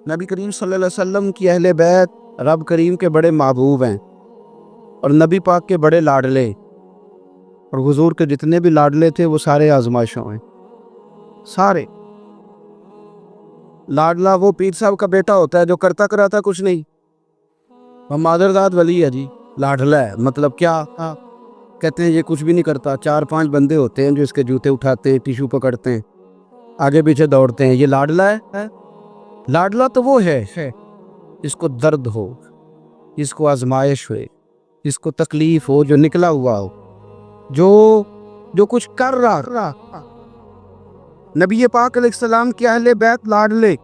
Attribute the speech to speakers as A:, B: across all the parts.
A: نبی کریم صلی اللہ علیہ وسلم کی اہل بیت رب کریم کے بڑے محبوب ہیں اور نبی پاک کے بڑے لاڈلے، اور حضور کے جتنے بھی لاڈلے تھے وہ سارے آزمائشوں ہیں، سارے۔ لاڈلا وہ پیر صاحب کا بیٹا ہوتا ہے جو کرتا کراتا کچھ نہیں، وہ مادرزاد ولی ہے جی، لاڈلا ہے۔ مطلب کیا کہتے ہیں یہ کچھ بھی نہیں کرتا، 4-5 بندے ہوتے ہیں جو اس کے جوتے اٹھاتے ہیں، ٹیشو پکڑتے ہیں، آگے پیچھے دوڑتے ہیں، یہ لاڈلا ہے۔ لاڈلا تو وہ ہے جس کو درد ہو، جس کو آزمائش ہوئے، جس کو تکلیف ہو، جو نکلا ہوا ہو، جو کچھ کر رہا۔ نبی پاک علیہ السلام کے اہل بیت لاڈلے۔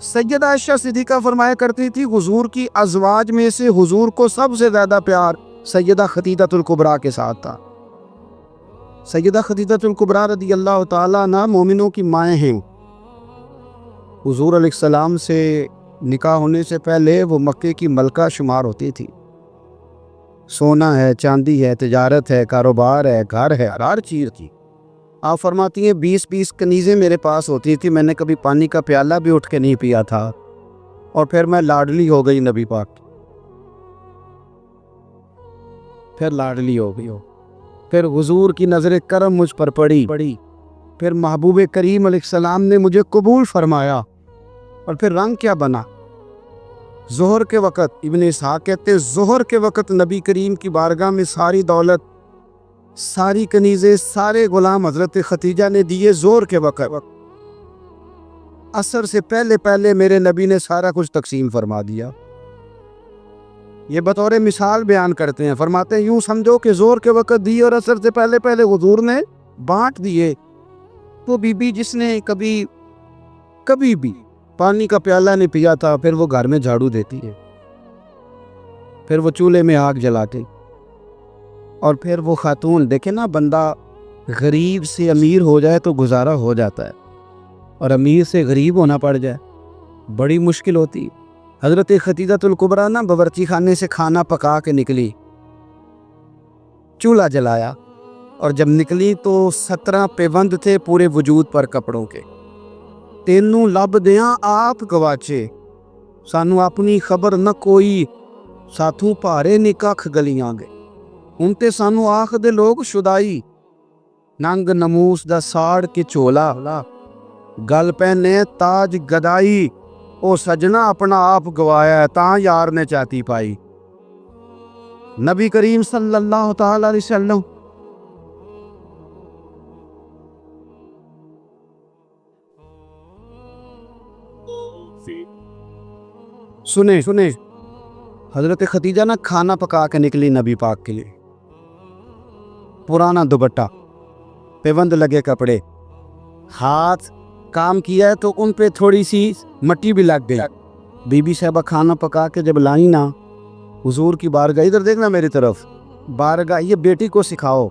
A: سیدہ عائشہ صدیقہ فرمایا کرتی تھی حضور کی ازواج میں سے حضور کو سب سے زیادہ پیار سیدہ خدیجہ الکبریٰ کے ساتھ تھا۔ سیدہ خدیجہ الکبریٰ رضی اللہ تعالیٰ عنہا مومنوں کی مائیں ہیں۔ حضور علیہ السلام سے نکاح ہونے سے پہلے وہ مکے کی ملکہ شمار ہوتی تھی۔ سونا ہے، چاندی ہے، تجارت ہے، کاروبار ہے، گھر ہے، ہر چیز کی۔ آپ فرماتی ہیں 20 کنیزیں میرے پاس ہوتی تھی، میں نے کبھی پانی کا پیالہ بھی اٹھ کے نہیں پیا تھا، اور پھر میں لاڈلی ہو گئی نبی پاک، پھر لاڈلی ہو گئی، پھر حضور کی نظر کرم مجھ پر پڑی، پھر محبوب کریم علیہ السلام نے مجھے قبول فرمایا، اور پھر رنگ کیا بنا۔ ظہر کے وقت ابن اسحاق کہتے ہیں ظہر کے وقت نبی کریم کی بارگاہ میں ساری دولت، ساری کنیزیں، سارے غلام حضرت خدیجہ نے دیے ظہر کے وقت۔ عصر سے پہلے میرے نبی نے سارا کچھ تقسیم فرما دیا۔ یہ بطور مثال بیان کرتے ہیں، فرماتے ہیں یوں سمجھو کہ ظہر کے وقت دیے اور عصر سے پہلے حضور نے بانٹ دیے۔ وہ بی بی جس نے کبھی بھی پانی کا پیالہ نہیں پیا تھا، پھر وہ گھر میں جھاڑو دیتی ہے، پھر وہ چولہے میں آگ جلاتے، اور پھر وہ خاتون، دیکھیں نا، بندہ غریب سے امیر ہو جائے تو گزارا ہو جاتا ہے، اور امیر سے غریب ہونا پڑ جائے بڑی مشکل ہوتی۔ حضرت خدیجہ الکبریٰ نا باورچی خانے سے کھانا پکا کے نکلی، چولہا جلایا، اور جب نکلی تو 17 پیوند تھے پورے وجود پر کپڑوں کے۔ تینوں لب دیاں آپ گواچے، سانو اپنی خبر نہ کوئی، ساتھوں پارے نی ککھ گلیاں گئے، ہن تے سانو آکھ دے لوگ شدائی، ننگ نموس دا ساڑ کے چولا، گل پہنے تاج گدائی، او سجنا اپنا آپ گوایا ہے تاں یار نے چاتی پائی۔ نبی کریم صلی اللہ تعالی علیہ وسلم سنیں حضرت خدیجہ نا کھانا پکا کے نکلی نبی پاک کے لیے، پرانا دوپٹہ، پیوند لگے کپڑے، ہاتھ کام کیا ہے تو ان پہ تھوڑی سی مٹی بھی لگ گئی۔ بی بی صاحبہ کھانا پکا کے جب لائیں نا حضور کی بارگاہ، ادھر دیکھنا میری طرف، بارگاہ، یہ بیٹی کو سکھاؤ،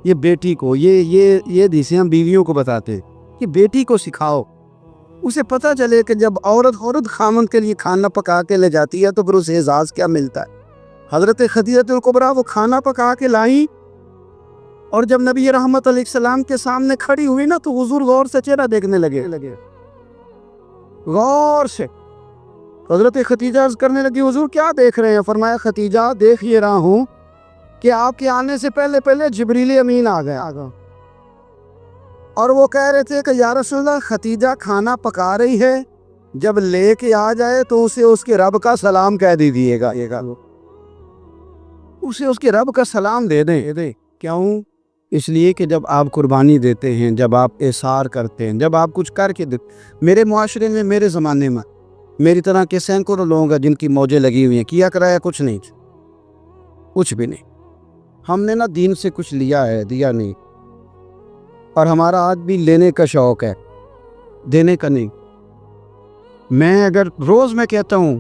A: یہ بیٹی کو، یہ دیسے ہم بیویوں کو بتاتے ہیں، یہ بیٹی کو سکھاؤ، اسے پتہ چلے کہ جب عورت خامند کے لیے کھانا پکا کے لے جاتی ہے تو پھر اسے اعزاز کیا ملتا ہے۔ حضرت خدیجہ الکبریٰ وہ کھانا پکا کے لائیں، اور جب نبی رحمت علیہ السلام کے سامنے کھڑی ہوئی نا تو حضور غور سے چہرہ دیکھنے لگے، غور سے۔ حضرت خدیجہ عرض کرنے لگی حضور کیا دیکھ رہے ہیں؟ فرمایا خدیجہ دیکھ یہ رہا ہوں کہ آپ کے آنے سے پہلے جبریل امین آ گیا، اور وہ کہہ رہے تھے کہ یا رسول اللہ خدیجہ کھانا پکا رہی ہے، جب لے کے آ جائے تو اسے اس کے رب کا سلام کہہ دیجیے گا، اسے اس کے رب کا سلام دے دیں۔ کیوں؟ اس لیے کہ جب آپ قربانی دیتے ہیں، جب آپ احسار کرتے ہیں، جب آپ کچھ کر کے دیتے، میرے معاشرے میں، میرے زمانے میں میری طرح کے سینکڑوں لوگ ہیں جن کی موجیں لگی ہوئی ہیں، کیا کرایا کچھ نہیں، کچھ بھی نہیں۔ ہم نے نا دین سے کچھ لیا ہے، دیا نہیں، اور ہمارا آج بھی لینے کا شوق ہے، دینے کا نہیں۔ میں اگر روز میں کہتا ہوں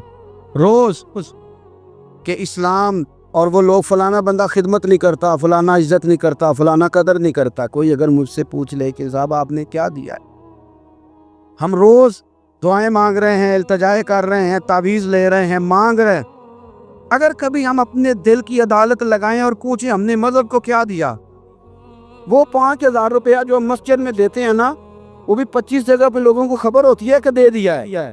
A: روز کہ اسلام اور وہ لوگ فلانا بندہ خدمت نہیں کرتا، فلانا عزت نہیں کرتا، فلانا قدر نہیں کرتا، کوئی اگر مجھ سے پوچھ لے کہ صاحب آپ نے کیا دیا ہے، ہم روز دعائیں مانگ رہے ہیں، التجائے کر رہے ہیں، تعویذ لے رہے ہیں، مانگ رہے ہیں، اگر کبھی ہم اپنے دل کی عدالت لگائیں اور پوچھیں ہم نے مذہب کو کیا دیا، وہ 5000 روپیہ جو ہم مسجد میں دیتے ہیں نا، وہ بھی 25 جگہ پہ لوگوں کو خبر ہوتی ہے کہ دے دیا ہے،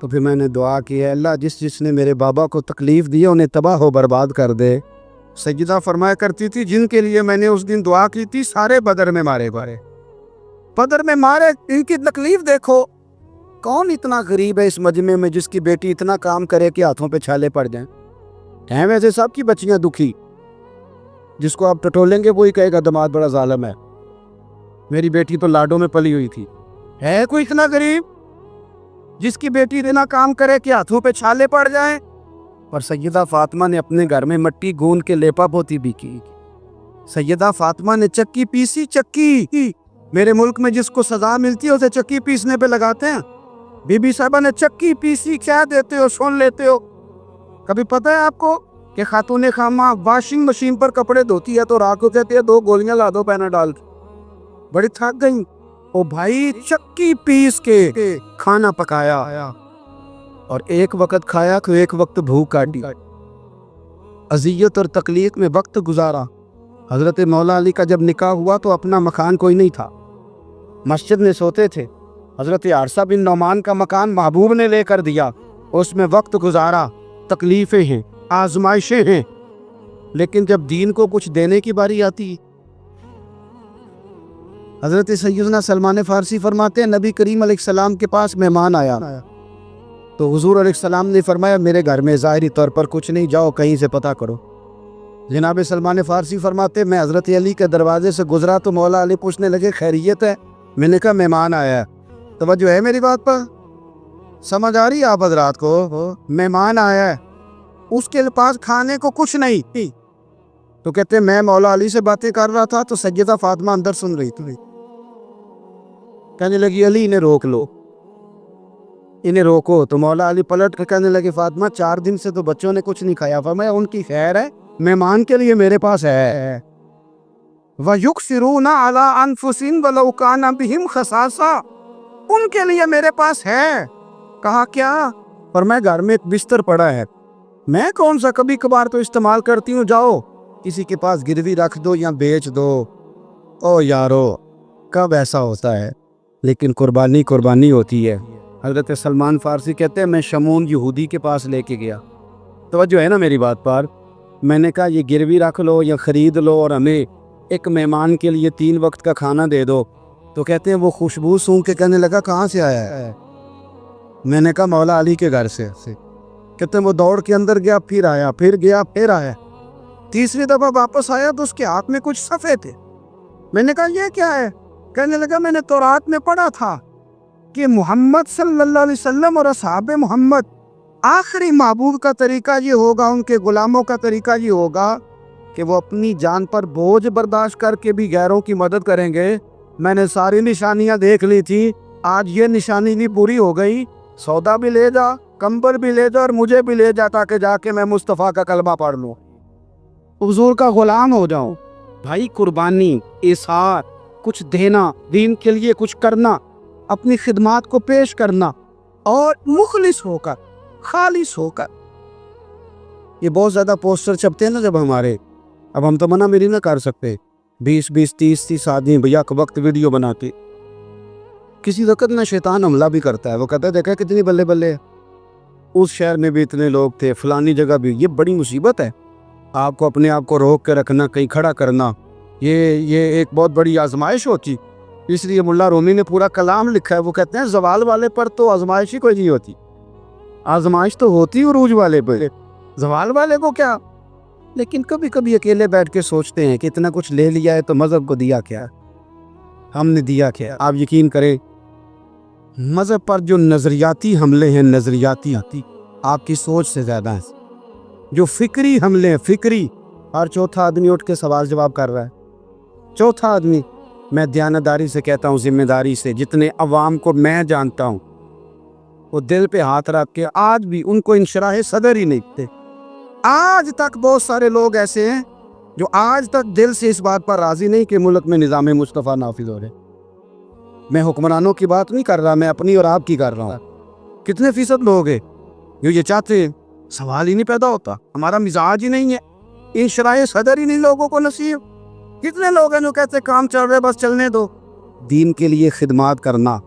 A: تو پھر میں نے دعا کی ہے اللہ جس نے میرے بابا کو تکلیف دی انہیں تباہ و برباد کر دے۔ سیدہ فرمایا کرتی تھی جن کے لیے میں نے اس دن دعا کی تھی سارے بدر میں مارے بدر میں مارے، ان کی تکلیف دیکھو۔ کون اتنا غریب ہے اس مجمع میں جس کی بیٹی اتنا کام کرے کہ ہاتھوں پہ چھالے پڑ جائیں؟ ہیں ویسے سب کی بچیاں دکھی، جس کو آپ ٹٹولیں گے وہی کہے گا دماد بڑا ظالم ہے، میری بیٹی تو لاڈوں میں پلی ہوئی تھی۔ ہے کوئی اتنا غریب جس کی بیٹی اتنا کام کرے کہ ہاتھوں پہ چھالے پڑ جائیں؟ پر سیدہ فاطمہ نے اپنے گھر میں مٹی گوند کے لیپا پوتی بھی کی۔ سیدہ فاطمہ نے چکی پیسی، چکی میرے ملک میں جس کو سزا ملتی ہے اسے چکی پیسنے پہ لگاتے ہیں۔ بی بی صاحبہ نے چکی پیسی، کیا دیتے ہو سن لیتے ہو؟ کبھی پتہ ہے آپ کو کہ خاتون خامہ واشنگ مشین پر کپڑے دھوتی ہے تو رات کو کہتے ہیں 2 گولیاں لا دو پیناڈول، بڑی تھک گئی۔ او بھائی چکی پیس کے کھانا پکایا اور ایک وقت کھایا کہ ایک وقت بھوک کاٹی، اذیت اور تکلیف میں وقت گزارا۔ حضرت مولا علی کا جب نکاح ہوا تو اپنا مکان کوئی نہیں تھا، مسجد میں سوتے تھے۔ حضرت عارصہ بن نعمان کا مکان محبوب نے لے کر دیا، اس میں وقت گزارا۔ تکلیفیں ہیں، آزمائشیں ہیں، لیکن جب دین کو کچھ دینے کی باری آتی، حضرت سیدنا سلمان فارسی فرماتے ہیں نبی کریم علیہ السلام کے پاس مہمان آیا تو حضور علیہ السلام نے فرمایا میرے گھر میں ظاہری طور پر کچھ نہیں، جاؤ کہیں سے پتہ کرو۔ جناب سلمان فارسی فرماتے ہیں میں حضرت علی کے دروازے سے گزرا تو مولا علی پوچھنے لگے خیریت ہے؟ میں نے کہا مہمان آیا ہے۔ توجہ ہے میری بات پر؟ سمجھ آ رہی ہے آپ حضرات کو؟ مہمان آیا ہے، اس کے پاس کھانے کو کچھ نہیں، تو کہتے ہیں میں مولا علی سے باتیں کر رہا تھا تو سیدہ فاطمہ اندر سن رہی تھی، کہنے لگی علی انہیں روک لو، انہیں روکو۔ تو مولا علی پلٹ کے کہنے لگے فاطمہ 4 دن سے تو بچوں نے کچھ نہیں کھایا۔ فرمایا ان کی خیر ہے، مہمان کے لیے میرے پاس ہے۔ وَيُكْسِرُونَ عَلَىٰ أَنفُسِهِمْ وَلَوْ كَانَ بِهِمْ خَصَاصَةٌ، ان کے لیے میرے پاس ہے۔ کہا کیا؟ فرمایا گھر میں ایک بستر پڑا ہے، میں کون سا کبھی کبھار تو استعمال کرتی ہوں، جاؤ کسی کے پاس گروی رکھ دو یا بیچ دو۔ او یارو کب ایسا ہوتا ہے، لیکن قربانی ہوتی ہے۔ حضرت سلمان فارسی کہتے ہیں میں شمون یہودی کے پاس لے کے گیا، توجہ ہے نا میری بات پر؟ میں نے کہا یہ گروی رکھ لو یا خرید لو اور ہمیں ایک مہمان کے لیے 3 وقت کا کھانا دے دو۔ تو کہتے ہیں وہ خوشبو سونگھ کے کہنے لگا کہاں سے آیا ہے؟ میں نے کہا مولا علی کے گھر سے۔ کہتے ہیں وہ دوڑ کے اندر گیا، پھر آیا، پھر گیا، پھر آیا، تیسری دفعہ واپس آیا تو اس کے ہاتھ میں کچھ صفحے تھے۔ میں نے کہا یہ کیا ہے؟ کہنے لگا میں نے تورات میں پڑھا تھا کہ محمد صلی اللہ علیہ وسلم اور اصحاب محمد آخری محبوب کا طریقہ یہ ہوگا، ان کے غلاموں کا طریقہ یہ ہوگا کہ وہ اپنی جان پر بوجھ برداشت کر کے بھی غیروں کی مدد کریں گے۔ میں نے ساری نشانیاں دیکھ لی تھی، آج یہ نشانی نہیں پوری ہو گئی، سودا بھی لے جا، کمبل بھی لے جا اور مجھے بھی لے جا تاکہ جا کے میں مصطفیٰ کا کلمہ پڑھ لوں، حضور کا غلام ہو جاؤں۔ بھائی قربانی، اظہار، کچھ دینا، دین کے لیے کچھ کرنا، اپنی خدمات کو پیش کرنا اور مخلص ہو کر، خالص ہو کر۔ یہ بہت زیادہ پوسٹر چھپتے ہیں نا جب ہمارے، اب ہم تو منع میری نہ کر سکتے، 20 30 آدمی بھیا کے وقت ویڈیو بناتے۔ کسی وقت نہ شیطان حملہ بھی کرتا ہے، وہ کہتا ہے دیکھا کتنی بلے بلے، اس شہر میں بھی اتنے لوگ تھے، فلانی جگہ بھی۔ یہ بڑی مصیبت ہے، آپ کو اپنے آپ کو روک کے رکھنا، کہیں کھڑا کرنا، یہ ایک بہت بڑی آزمائش ہوتی۔ اس لیے ملا رومی نے پورا کلام لکھا ہے، وہ کہتے ہیں زوال والے پر تو آزمائش ہی کوئی نہیں ہوتی، آزمائش تو ہوتی عروج والے پر، زوال والے کو کیا۔ لیکن کبھی کبھی اکیلے بیٹھ کے سوچتے ہیں کہ اتنا کچھ لے لیا ہے تو مذہب کو دیا کیا، ہم نے دیا کیا۔ آپ یقین کریں مذہب پر جو نظریاتی حملے ہیں، نظریاتی آپ کی سوچ سے زیادہ ہیں، جو فکری حملے ہیں، فکری، ہر چوتھا آدمی اٹھ کے سوال جواب کر رہا ہے، چوتھا آدمی۔ میں دیانتداری سے کہتا ہوں، ذمہ داری سے، جتنے عوام کو میں جانتا ہوں وہ دل پہ ہاتھ رکھ کے آج بھی ان کو انشراح صدر ہی نہیں تھے۔ آج تک بہت سارے لوگ ایسے ہیں جو آج تک دل سے اس بات پر راضی نہیں کہ ملک میں نظام مصطفیٰ نافذ ہو رہے۔ میں حکمرانوں کی بات نہیں کر رہا، میں اپنی اور آپ کی کر رہا ہوں۔ کتنے فیصد لوگ ہیں جو یہ چاہتے ہیں؟ سوال ہی نہیں پیدا ہوتا، ہمارا مزاج ہی نہیں ہے، انشراح صدر ہی نہیں لوگوں کو نصیب۔ کتنے لوگ ہیں جو کہتے کام چل رہے بس چلنے دو۔ دین کے لیے خدمات کرنا،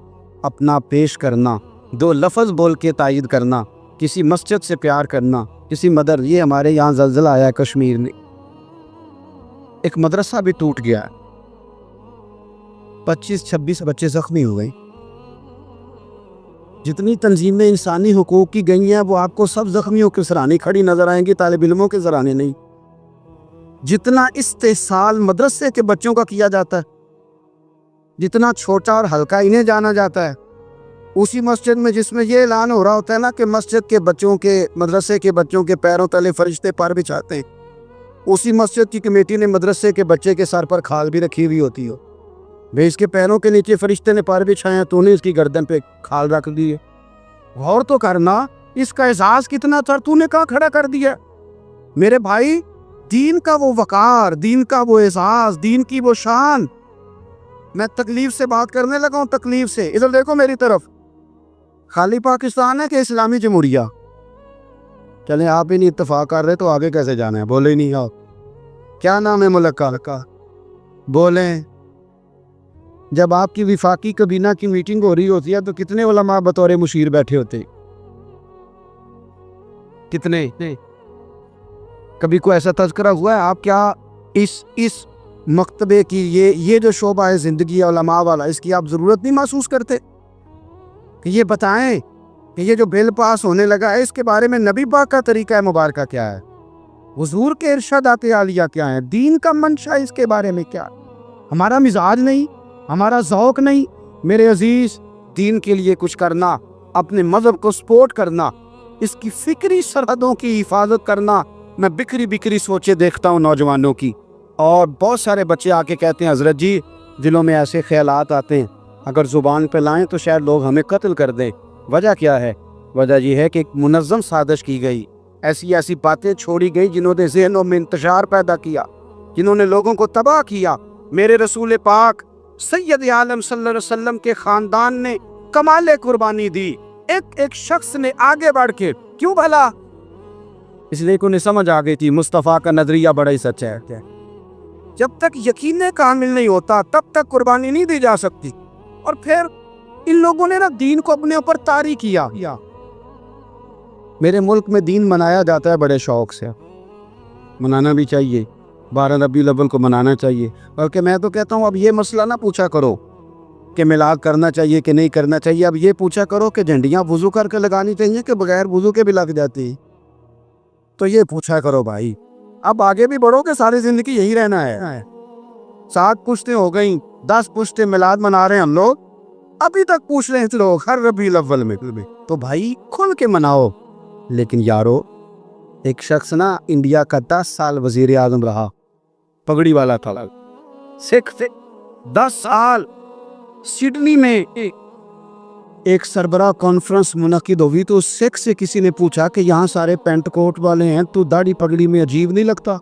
A: اپنا پیش کرنا، دو لفظ بول کے تائید کرنا، کسی مسجد سے پیار کرنا، کسی مدر، یہ ہمارے یہاں زلزلہ آیا ہے کشمیر میں، ایک مدرسہ بھی ٹوٹ گیا ہے، 25-26 بچے زخمی ہو گئے۔ جتنی تنظیمیں انسانی حقوق کی گئی ہیں وہ آپ کو سب زخمیوں کے سرانے کھڑی نظر آئیں گی، طالب علموں کے سرانے نہیں۔ جتنا استحصال مدرسے کے بچوں کا کیا جاتا ہے، جتنا چھوٹا اور ہلکا انہیں جانا جاتا ہے، اسی مسجد میں جس میں یہ اعلان ہو رہا ہوتا ہے نا کہ مسجد کے بچوں کے، مدرسے کے بچوں کے پیروں تلے فرشتے پر بچھاتے ہیں، اسی مسجد کی کمیٹی نے مدرسے کے بچے کے سر پر کھال بھی رکھی ہوئی ہوتی ہو، بھئی اس کے پیروں کے نیچے فرشتے نے پر بچھائے، تو نے اس کی گردن پہ کھال رکھ دیے۔ غور تو کرنا، اس کا احساس کتنا تھا، تو نے کہاں کھڑا کر دیا؟ میرے بھائی، دین کا وہ وقار، دین کا وہ احساس، دین کی وہ شان۔ میں تکلیف سے بات کرنے لگا ہوں، تکلیف سے۔ ادھر دیکھو میری طرف، خالی پاکستان ہے کہ اسلامی جمہوریہ؟ چلیں آپ ہی نہیں اتفاق کر رہے تو آگے کیسے جانا ہے؟ بولے نہیں آپ، کیا نام ہے ملک کا؟ بولیں۔ جب آپ کی وفاقی کابینہ کی میٹنگ ہو رہی ہوتی ہے تو کتنے علماء بطور مشیر بیٹھے ہوتے؟ کتنے؟ کبھی کوئی ایسا تذکرہ ہوا ہے؟ آپ کیا اس مکتبے کی یہ جو شعبہ ہے زندگی علماء والا، اس کی آپ ضرورت نہیں محسوس کرتے کہ یہ بتائیں کہ یہ جو بل پاس ہونے لگا ہے اس کے بارے میں نبی پاک کا طریقہ مبارکہ کیا ہے، حضور کے ارشادات عالیہ کیا ہیں، دین کا منشا اس کے بارے میں کیا؟ ہمارا مزاج نہیں، ہمارا ذوق نہیں۔ میرے عزیز، دین کے لیے کچھ کرنا، اپنے مذہب کو سپورٹ کرنا، اس کی فکری سرحدوں کی حفاظت کرنا۔ میں بکھری سوچے دیکھتا ہوں نوجوانوں کی، اور بہت سارے بچے آ کے کہتے ہیں حضرت جی دلوں میں ایسے خیالات آتے ہیں، اگر زبان پہ لائیں تو شاید لوگ ہمیں قتل کر دیں۔ وجہ کیا ہے؟ وجہ یہ ہے کہ ایک منظم سازش کی گئی، ایسی باتیں چھوڑی گئی جنہوں نے ذہنوں میں انتشار پیدا کیا، جنہوں نے لوگوں کو تباہ کیا۔ میرے رسول پاک سید عالم صلی اللہ علیہ وسلم کے خاندان نے کمال قربانی دی، ایک شخص نے آگے بڑھ کے۔ کیوں بھلا؟ اس لیے کہ انہیں سمجھ آ گئی تھی مصطفیٰ کا نظریہ بڑا ہی سچا ہے۔ جب تک یقین کامل نہیں ہوتا تب تک قربانی نہیں دی جا سکتی۔ اور پھر ان لوگوں نے نا دین کو اپنے اوپر طاری کیا۔ میرے ملک میں دین منایا جاتا ہے بڑے شوق سے، منانا بھی چاہیے، 12 ربیع الاول کو منانا چاہیے، بلکہ میں تو کہتا ہوں اب یہ مسئلہ نہ پوچھا کرو کہ میلاد کرنا چاہیے کہ نہیں کرنا چاہیے، اب یہ پوچھا کرو کہ جھنڈیاں وضو کر کے لگانی چاہیے کہ بغیر وضو کے بھی لگ جاتی، تو یہ پوچھا کرو بھائی۔ اب آگے بھی بڑھو کہ ساری زندگی یہی رہنا ہے؟ 7 پشتیں ہو گئیں، 10 پشتیں میلاد منا رہے ہیں ہم لوگ، ابھی تک پوچھ رہے ہیں لوگ ہر ربیع الاول میں، تو بھائی کھل کے مناؤ۔ لیکن یارو، ایک شخص نا انڈیا کا 10 سال وزیر اعظم رہا، پگڑی والا تھا، سکھ سے 10 سال۔ سڈنی میں ایک سربراہ کانفرنس منعقد ہوئی تو سکھ سے کسی نے پوچھا کہ یہاں سارے پینٹ کوٹ والے ہیں، تو داڑھی پگڑی میں عجیب نہیں لگتا؟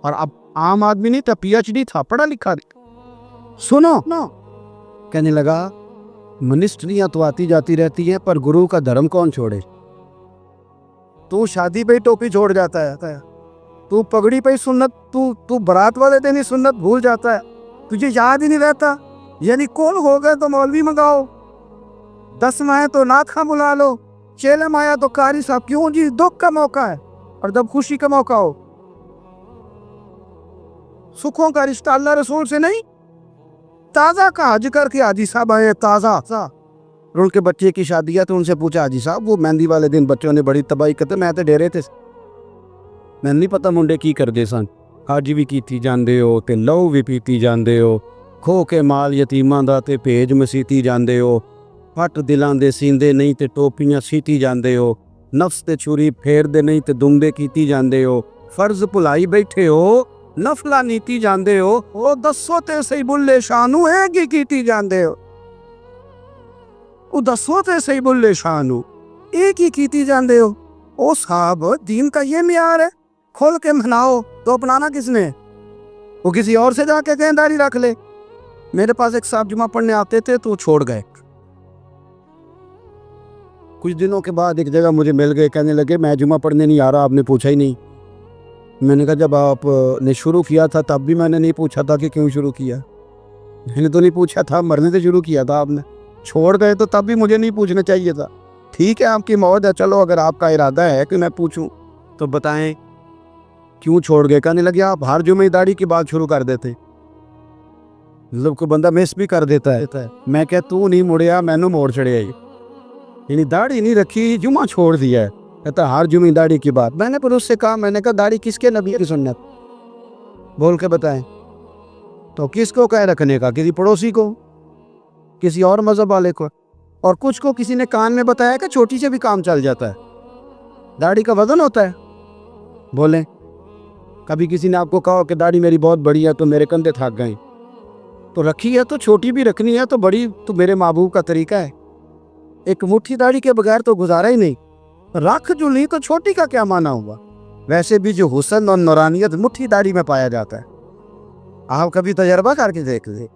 A: اور اب عام آدمی نہیں تھا، PhD تھا، پڑھا لکھا نہیں۔ سنو، کہنے لگا منسٹریاں تو آتی جاتی رہتی ہیں پر گرو کا دھرم کون چھوڑے؟ تو شادی پہ ٹوپی چھوڑ جاتا ہے، تو پگڑی پہ سنت، تو برات والے دن ہی سنت بھول جاتا ہے، تجھے یاد ہی نہیں رہتا؟ یعنی کول ہو گئے تو مولوی منگاؤ، 10 آئے تو نعت خواں بلا لو، چیلم آیا تو قاری صاحب۔ کیوں جی؟ دکھ کا موقع ہے، اور جب خوشی کا موقع ہو، سکھوں کا رشتہ اللہ رسول سے نہیں، تازہ کا حج کر کے حاجی صاحب آئے تازہ، ان کے بچے کی شادی ہے تو ان سے پوچھا حاجی صاحب وہ مہندی والے دن بچوں نے بڑی تباہی کرتے، میں تے ڈیرے تھے، میں نہیں پتا منڈے کی کر دے سن، حج بھی کیتی جاندے ہو تے لہو بھی پیتی جاندے ہو، کھو کے مال یتیماں دا تے بھیج مسیتی جاندے ہو، پھٹ دلاں دے سیندے نہیں تے ٹوپیاں سیتی جاندے ہو، نفس تے چھری پھیر دے نہیں تے دمبے کیتی جاندے ہو، فرض بھلائی بیٹھے ہو، نفلا نیتی جاندے ہو، او دسو تے صحیح بلے شانو ہے کی کیتی جاندے ہو، او دسو تے صحیح بلے شانو ایک ہی کیتی جاندے ہو۔ او صاحب، دین کا یہ معیار ہے؟ کھول کے مناؤ تو اپنانا کس نے؟ وہ کسی اور سے جا کے کہیں داڑھی رکھ لے۔ میرے پاس ایک صاحب جمعہ پڑھنے آتے تھے تو چھوڑ گئے، کچھ دنوں کے بعد ایک جگہ مجھے مل گئے، کہنے لگے میں جمعہ پڑھنے نہیں آ رہا، آپ نے پوچھا ہی نہیں۔ میں نے کہا جب آپ نے شروع کیا تھا تب بھی میں نے نہیں پوچھا تھا کہ کیوں شروع کیا، میں نے تو نہیں پوچھا تھا، مرنے سے شروع کیا تھا آپ نے، چھوڑ گئے تو تب بھی مجھے نہیں پوچھنا چاہیے تھا. ٹھیک ہے آپ کی موت ہے, چلو اگر آپ کا ارادہ ہے کہ میں پوچھوں تو بتائیں کیوں چھوڑ گئے. کہنے لگے آپ ہر جمعہ داڑھی کی بات شروع کر دیتے, مطلب کوئی بندہ مس بھی کر دیتا ہے. میں کہ تو نہیں مڑیا, میں نے موڑ چڑھیا, یعنی داڑھی نہیں رکھی, جمعہ چھوڑ دیا ہے. کہتا ہر جمعہ داڑھی کی بات. میں نے پھر اس سے کہا, میں نے کہا داڑھی کس کے نبی کی سنت بول کے بتائیں. تو کس کو کہہ رکھنے کا, کسی پڑوسی کو, کسی اور مذہب والے کو, اور کچھ کو کسی نے کان میں بتایا کہ چھوٹی سے بھی کام چل جاتا ہے, داڑھی کا وزن ہوتا ہے. بولیں کبھی کسی نے آپ کو کہا کہ داڑھی میری بہت بڑی ہے تو میرے کندھے تھک گئے, تو رکھی ہے تو چھوٹی بھی رکھنی ہے, تو بڑی تو میرے محبوب کا طریقہ ہے. ایک مٹھی داڑھی کے بغیر تو گزارا ہی نہیں, رکھ جو لی تو چھوٹی کا کیا معنی ہوا. ویسے بھی جو حسن اور نورانیت مٹھی داڑھی میں پایا جاتا ہے. آپ کبھی تجربہ کر کے دیکھ لیں,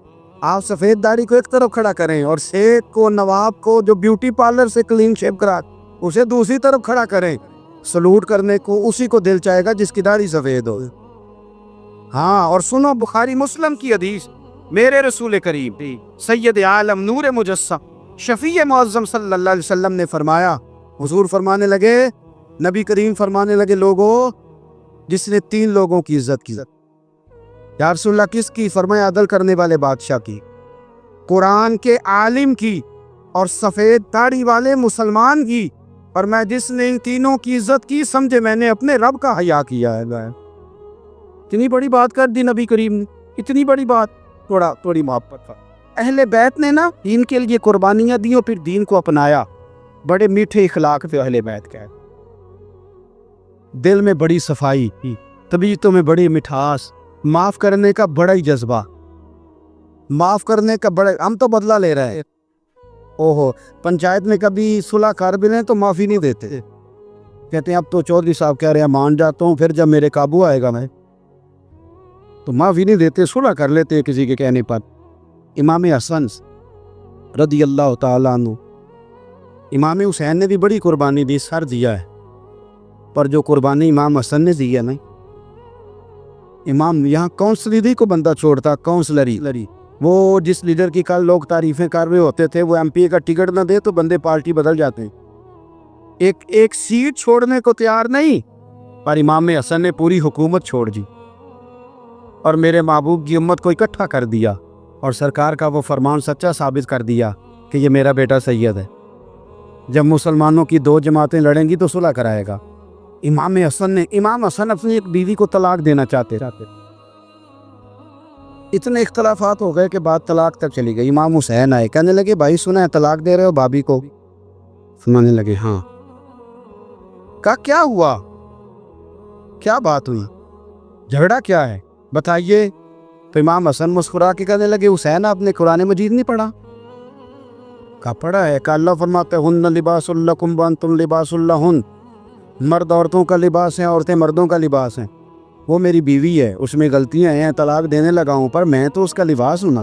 A: آپ سفید داڑھی کو ایک طرف کھڑا کریں اور سیٹ کو, نواب کو جو بیوٹی پارلر سے کلین شیپ کرا اسے دوسری طرف کھڑا کریں, سلوٹ کرنے کو اسی کو دل چاہے گا جس کی داڑھی سفید ہو. ہاں, اور سنو بخاری مسلم کی حدیث, میرے رسول کریم سید عالم نور مجسم شفیع معظم صلی اللہ علیہ وسلم نے فرمایا, حضور فرمانے لگے, نبی کریم فرمانے لگے, لوگوں جس نے 3 لوگوں کی عزت کی. یا رسول اللہ کس کی؟ فرمایا عدل کرنے والے بادشاہ کی, قرآن کے عالم کی, اور سفید داڑھی والے مسلمان کی. اور میں جس نے ان تینوں کی عزت کی سمجھے میں نے اپنے رب کا حیا کیا ہے. اتنی بڑی بات کر دی نبی کریم نے, اتنی بڑی بات, تھوڑی محبت. اہل بیت نے نا دین کے لیے قربانیاں دی اور پھر دین کو اپنایا. بڑے میٹھے اخلاق تھے اہل بیت کے, دل میں بڑی صفائی, طبیعتوں میں بڑی مٹھاس, معاف کرنے کا بڑا ہی جذبہ, معاف کرنے کا بڑا. ہم تو بدلہ لے رہے ہیں, اوہو پنچایت میں کبھی صلح کر بھی لیں تو معافی نہیں دیتے, کہتے ہیں اب تو چودھری صاحب کہہ رہے ہیں مان جاتا ہوں, پھر جب میرے قابو آئے گا میں تو معافی نہیں دیتے, صلح کر لیتے ہیں کسی کے کہنے پر. امام حسن رضی اللہ تعالیٰ عنہ, امام حسین نے بھی بڑی قربانی دی, سر دیا ہے, پر جو قربانی امام حسن نے دی ہے نا, امام یہاں کونسلری کو بندہ چھوڑتا, کونسلری وہ جس لیڈر کی کل لوگ تعریفیں کر رہے ہوتے تھے, وہ ایم پی کا ٹکٹ نہ دے تو بندے پارٹی بدل جاتے ہیں. ایک سیٹ چھوڑنے کو تیار نہیں, پر امام حسن نے پوری حکومت چھوڑ دی اور میرے محبوب کی امت کو اکٹھا کر دیا, اور سرکار کا وہ فرمان سچا ثابت کر دیا کہ یہ میرا بیٹا سید ہے. جب مسلمانوں کی 2 جماعتیں لڑیں گی تو صلح کرائے گا. امام حسن اپنی ایک بیوی کو طلاق دینا چاہتے, اتنے اختلافات ہو گئے کہ بات طلاق تک چلی گئی. امام حسین آئے, کہنے لگے بھائی سنا ہے طلاق دے رہے ہو بھابھی کو؟ سنانے لگے ہاں. کہا کیا ہوا, کیا بات ہوئی, جھگڑا کیا ہے بتائیے. تو امام حسن مسکرا کے کہنے لگے حسین آپ نے قرآن مجید نہیں پڑھا؟ کہا پڑھا ہے, کہ اللہ فرماتے ہن لباس لکم وانتم لباس لہن, مرد عورتوں کا لباس ہیں, عورتیں مردوں کا لباس ہیں. وہ میری بیوی ہے, اس میں غلطیاں ہیں, طلاق دینے لگا ہوں, پر میں تو اس کا لباس ہوں نا,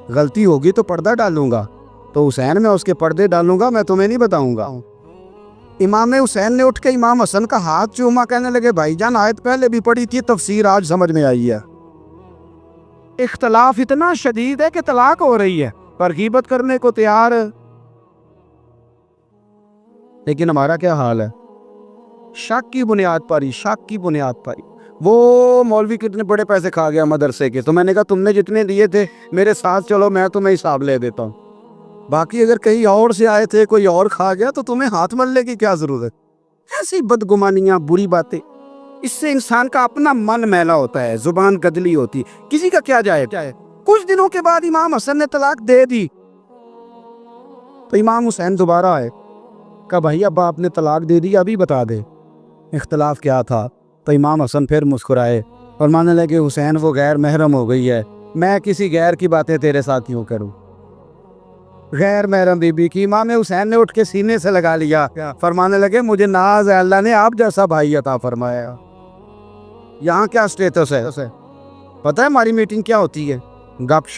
A: غلطی ہوگی تو پردہ ڈالوں گا. تو حسین میں اس کے پردے ڈالوں گا, میں تمہیں نہیں بتاؤں گا. امام حسین نے اٹھ کے امام حسن کا ہاتھ چوما, کہنے لگے بھائی جان آیت پہلے بھی پڑھی تھی, تفسیر آج سمجھ میں آئی ہے. اختلاف اتنا شدید ہے کہ طلاق ہو رہی ہے, پر غیبت کرنے کو تیار. لیکن ہمارا کیا حال ہے, شک کی بنیاد پر ہی. وہ مولوی کتنے بڑے پیسے کھا گیا مدرسے کے, تو میں نے کہا تم نے جتنے دیے تھے میرے ساتھ چلو, میں تمہیں حساب لے دیتا ہوں. باقی اگر کہیں اور سے آئے تھے, کوئی اور کھا گیا تو تمہیں ہاتھ ملنے کی کیا ضرورت. ایسی بدگمانیاں, بری باتیں, اس سے انسان کا اپنا من میلا ہوتا ہے, زبان گدلی ہوتی, کسی کا کیا جائے. کچھ دنوں کے بعد امام حسن نے طلاق دے دی. تو امام حسین دوبارہ آئے, کہا بھائی اب آپ نے طلاق دے دی, ابھی بتا دے اختلاف کیا تھا. تو امام حسن پھر مسکرائے اور ماننے لگے حسین وہ غیر محرم ہو گئی ہے, میں کسی غیر کی باتیں تیرے ساتھ کیوں کروں, غیر محرم بی بی کی. امام حسین نے اٹھ کے سینے سے لگا لیا, فرمانے لگے مجھے ناز ہے, اللہ نے آپ جیسا بھائی عطا فرمایا. یہاں کیا سٹیٹس ہے پتہ ہے ہماری میٹنگ کیا ہوتی ہے؟ گپ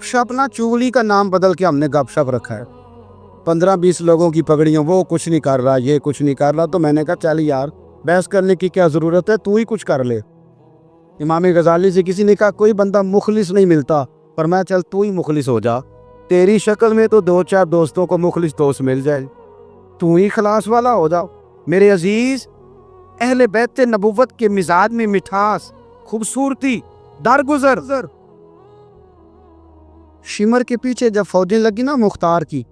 A: شپ نا, چگلی کا نام بدل کے ہم نے گپ شپ رکھا ہے. 15-20 لوگوں کی پگڑیوں, وہ کچھ نہیں کر رہا, یہ کچھ نہیں کر رہا. تو میں نے کہا چل یار بحث کرنے کی کیا ضرورت ہے, تو ہی کچھ کر لے. امام غزالی سے کسی نے کہا کوئی بندہ مخلص نہیں ملتا, پر میں چل تو ہی مخلص ہو جا, تیری شکل میں تو 2-4 دوستوں کو مخلص دوست مل جائے، تو ہی خلاص والا ہو جاؤ۔ میرے عزیز، اہل بیت نبوت کے مزاج میں مٹھاس، خوبصورتی، درگزر۔ شمر کے پیچھے جب فوجیں لگی نا مختار کی،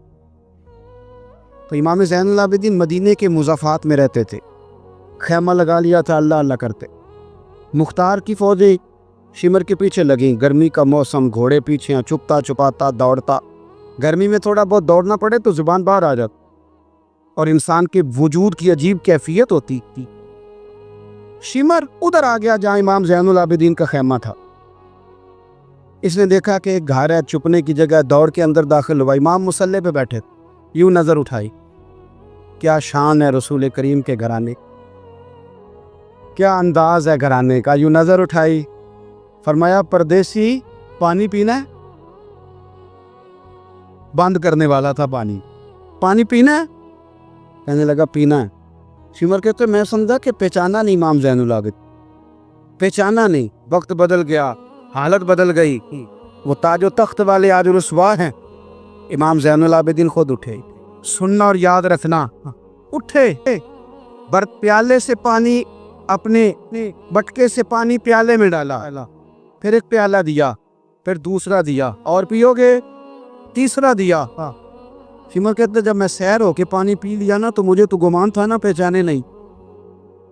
A: تو امام زین العابدین مدینے کے مضافات میں رہتے تھے، خیمہ لگا لیا تھا، اللہ اللہ کرتے۔ مختار کی فوجیں شمر کے پیچھے لگیں، گرمی کا موسم، گھوڑے پیچھے، چھپتا چھپاتا دوڑتا، گرمی میں تھوڑا بہت دوڑنا پڑے تو زبان باہر آ جاتی، اور انسان کے وجود کی عجیب کیفیت ہوتی تھی۔ شمر ادھر آ گیا جہاں امام زین العابدین کا خیمہ تھا۔ اس نے دیکھا کہ ایک گھر ہے، چھپنے کی جگہ، دوڑ کے اندر داخل ہوا۔ امام مصلی پہ بیٹھے، یوں نظر اٹھائی، کیا شان ہے رسول کریم کے گھرانے، کیا انداز ہے گھرانے کا، یوں نظر اٹھائی، فرمایا پردیسی پانی پینا ہے؟ بند کرنے والا تھا پانی پینا ہے؟ کہنے لگا پینا ہے۔ شمر کہتے میں سمجھا کہ پہچانا نہیں امام زین العابدین، پہچانا نہیں، وقت بدل گیا، حالت بدل گئی، وہ تاج و تخت والے آج رسوا ہیں۔ امام زین العابدین خود اٹھے، سننا اور یاد رکھنا، اٹھے، پیالے سے پانی، اپنے بٹکے سے پانی پیالے میں ڈالا، پھر ایک پیالہ دیا، پھر دوسرا دیا، اور پیو گے؟ تیسرا دیا۔ شمر کہتے جب میں سیر ہو کے پانی پی لیا نا تو مجھے تو گمان تھا نا پہچانے نہیں،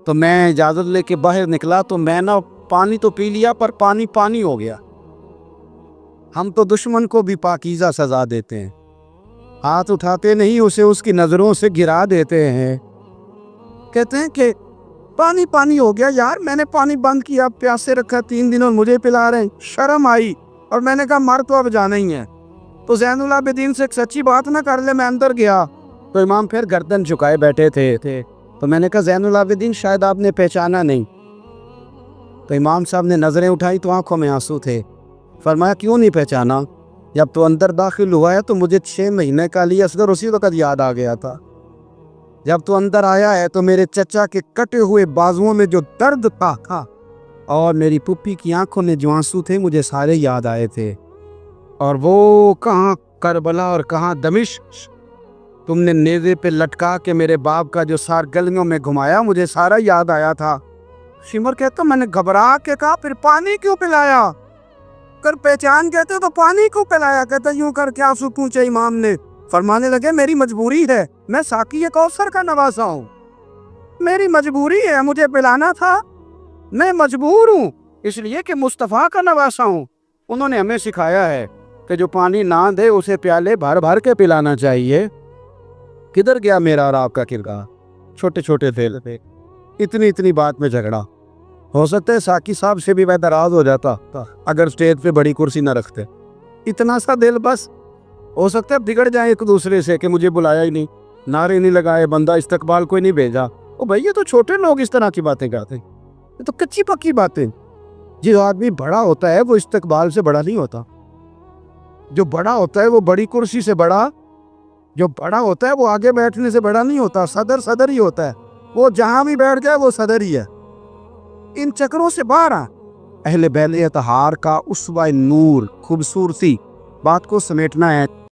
A: تو میں اجازت لے کے باہر نکلا تو میں نا پانی تو پی لیا پر پانی ہو گیا۔ ہم تو دشمن کو بھی پاکیزہ سزا دیتے ہیں، ہاتھ اٹھاتے نہیں، اسے اس کی نظروں سے گرا دیتے ہیں۔ کہتے ہیں کہ پانی ہو گیا یار، میں نے پانی بند کیا، پیاسے رکھا 3 دن اور مجھے پلا رہے ہیں۔ شرم آئی اور میں نے کہا مر تو اب جانا ہی ہے، تو زین العابدین سے ایک سچی بات نہ کر لے۔ میں اندر گیا تو امام پھر گردن جھکائے بیٹھے تھے، تو میں نے کہا زین العابدین شاید آپ نے پہچانا نہیں۔ تو امام صاحب نے نظریں اٹھائی تو آنکھوں میں آنسو تھے۔ فرمایا کیوں نہیں پہچانا؟ جب تو اندر داخل ہوا ہے تو مجھے 6 مہینے کا علی اصغر اسی وقت یاد آ گیا تھا۔ جب تو اندر آیا ہے تو میرے چچا کے کٹے ہوئے بازوؤں میں جو درد تھا اور میری پھپھی کی آنکھوں میں جو آنسو تھے مجھے سارے یاد آئے تھے، اور وہ کہاں کربلا اور کہاں دمشق، تم نے نیزے پہ لٹکا کے میرے باپ کا جو سار گلیوں میں گھمایا مجھے سارا یاد آیا تھا۔ شمر کہتا میں نے گھبرا کے کہا پھر پانی کیوں پلایا؟ کر پہچان کہتے تو پانی کیوں پلایا؟ کہتا یوں کر کے آنسو پوچھے امام نے۔ فرمانے لگے میری مجبوری ہے، میں ساقی کوثر کا نواسا ہوں، میری مجبوری ہے، مجھے پلانا تھا، میں مجبور ہوں، اس لیے کہ مصطفیٰ کا نواسا ہوں۔ انہوں نے ہمیں سکھایا ہے کہ جو پانی نہ دے اسے پیالے بھر بھر کے پلانا چاہیے۔ کدھر گیا میرا اور آپ کا کردار؟ چھوٹے چھوٹے دل پہ اتنی بات میں جھگڑا۔ ہو سکتا ہے ساقی صاحب سے بھی میں ناراض ہو جاتا اگر اسٹیج پہ بڑی کرسی نہ رکھتے، اتنا سا دل بس۔ ہو سکتا ہے بگڑ جائیں ایک دوسرے سے کہ مجھے بلایا ہی نہیں، نعرے نہیں لگائے، بندہ استقبال کوئی نہیں بھیجا۔ او بھائی یہ تو چھوٹے لوگ اس طرح کی باتیں کرتے ہیں، یہ تو کچی پکی باتیں۔ جو آدمی بڑا ہوتا ہے وہ استقبال سے بڑا نہیں ہوتا، جو بڑا ہوتا ہے وہ بڑی کرسی سے بڑا، جو بڑا ہوتا ہے وہ آگے بیٹھنے سے بڑا نہیں ہوتا، صدر ہی ہوتا ہے، وہ جہاں بھی بیٹھ جائے وہ صدر ہی ہے۔ ان چکروں سے باہر آ، اہل بیت اطہار کا اسوہ نور، خوبصورتی، بات کو سمیٹنا ہے۔